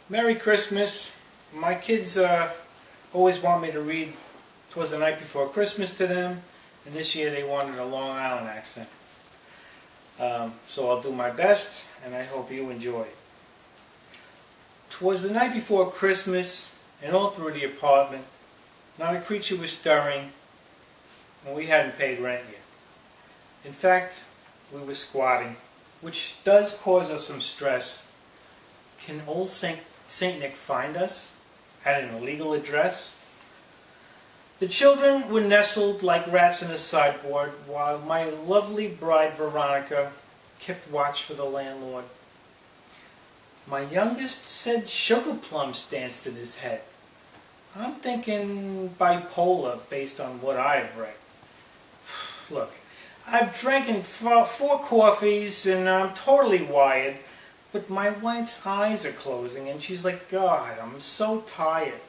Merry Christmas. My kids always want me to read "'Twas the Night Before Christmas" to them, and this year they wanted a Long Island accent. So I'll do my best, and I hope you enjoy it. 'Twas the night before Christmas, and all through the apartment, not a creature was stirring, and we hadn't paid rent yet. In fact, we were squatting, which does cause us some stress. Can old Saint Nick find us at an illegal address? The children were nestled like rats in a sideboard, while my lovely bride Veronica kept watch for the landlord. My youngest said sugar plums danced in his head. I'm thinking bipolar based on what I've read. Look, I've drinking 4 coffees and I'm totally wired, but my wife's eyes are closing and she's like, God, I'm so tired.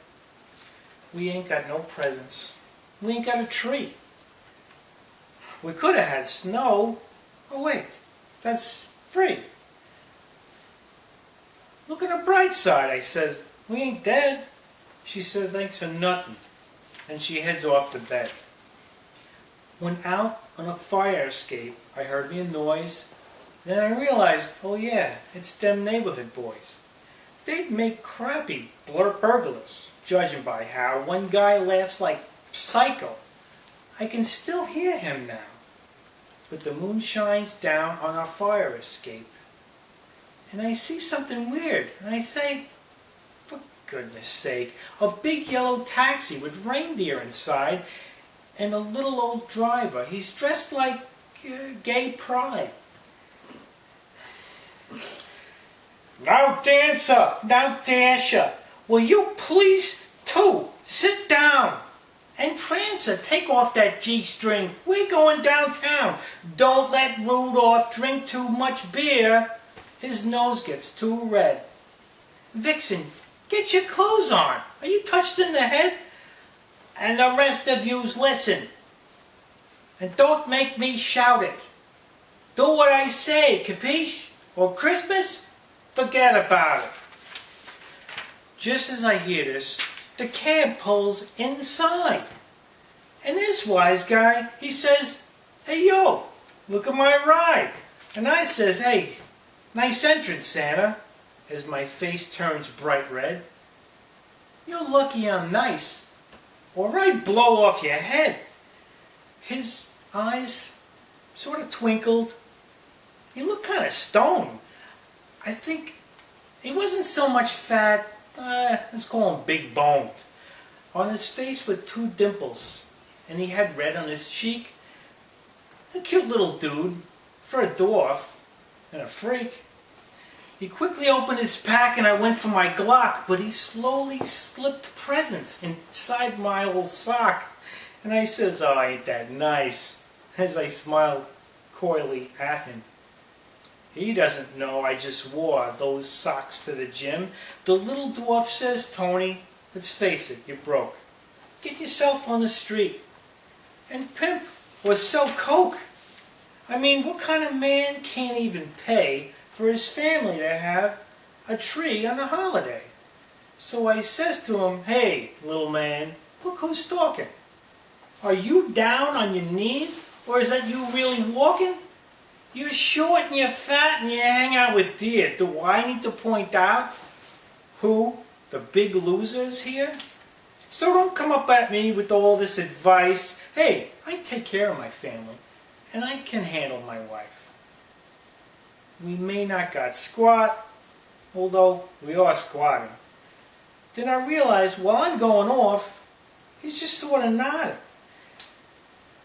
We ain't got no presents. We ain't got a tree. We could have had snow. Oh wait, that's free. Look at the bright side, I says. We ain't dead. She said, thanks for nothing. And she heads off to bed. When out on a fire escape, I heard me a noise. Then I realized, oh yeah, it's them neighborhood boys. They'd make crappy burglars, judging by how one guy laughs like psycho. I can still hear him now. But the moon shines down on our fire escape. And I see something weird, and I say, for goodness sake, a big yellow taxi with reindeer inside, and a little old driver. He's dressed like gay pride. Now Dancer, now Dasher, will you please too sit down? And Prancer, take off that G-string. We're going downtown. Don't let Rudolph drink too much beer. His nose gets too red. Vixen, get your clothes on. Are you touched in the head? And the rest of yous listen. And don't make me shout it. Do what I say, capiche? Or Christmas? Forget about it. Just as I hear this, the cab pulls inside. And this wise guy, he says, hey yo, look at my ride. And I says, hey, nice entrance, Santa, as my face turns bright red. You're lucky I'm nice, or I'd blow off your head. His eyes sort of twinkled. He looked kind of stoned. I think he wasn't so much fat, let's call him big boned. On his face were 2 dimples, and he had red on his cheek. A cute little dude, for a dwarf, and a freak. He quickly opened his pack and I went for my Glock, but he slowly slipped presents inside my old sock. And I says, oh, ain't that nice, as I smiled coyly at him. He doesn't know I just wore those socks to the gym. The little dwarf says, Tony, let's face it, you're broke. Get yourself on the street. And pimp or sell coke. I mean, what kind of man can't even pay for his family to have a tree on a holiday? So I says to him, hey, little man, look who's talking. Are you down on your knees, or is that you really walking? You're short and you're fat and you hang out with deer. Do I need to point out who the big loser is here? So don't come up at me with all this advice. Hey, I take care of my family, and I can handle my wife. We may not got squat, although we are squatting. Then I realized while I'm going off, he's just sort of nodding.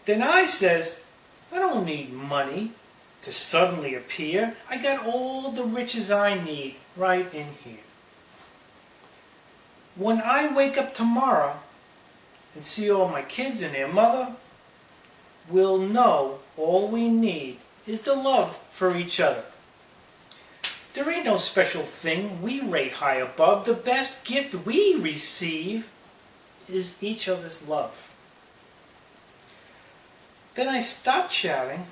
Then I says, I don't need money to suddenly appear. I got all the riches I need right in here. When I wake up tomorrow and see all my kids and their mother, we'll know all we need is the love for each other. There ain't no special thing we rate high above. The best gift we receive is each other's love. Then I stopped shouting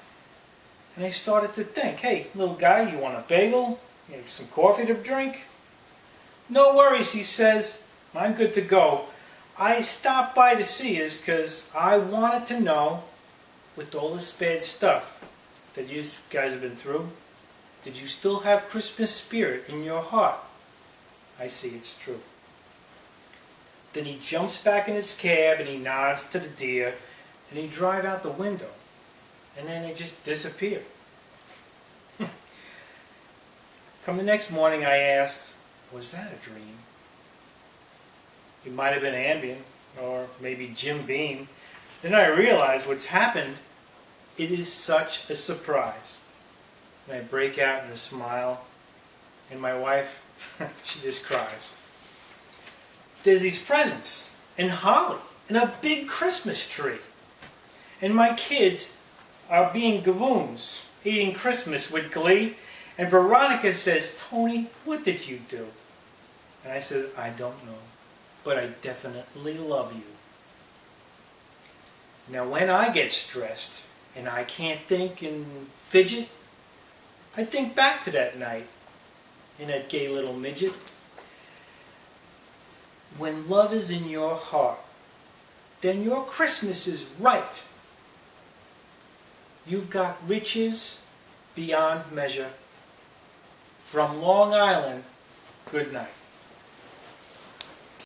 and I started to think, hey, little guy, you want a bagel? You have some coffee to drink? No worries, he says. I'm good to go. I stopped by to see you because I wanted to know, with all this bad stuff that you guys have been through, did you still have Christmas spirit in your heart? I see it's true. Then he jumps back in his cab and he nods to the deer and he drives out the window. And then they just disappear. Come the next morning I asked, was that a dream? It might have been Ambien or maybe Jim Beam. Then I realized what's happened. It is such a surprise. And I break out in a smile, and my wife, she just cries. There's these presents, and holly, and a big Christmas tree. And my kids are being gavoons, eating Christmas with glee. And Veronica says, Tony, what did you do? And I said, I don't know, but I definitely love you. Now when I get stressed, and I can't think and fidget, I think back to that night in that gay little midget. When love is in your heart, then your Christmas is right. You've got riches beyond measure. From Long Island, good night.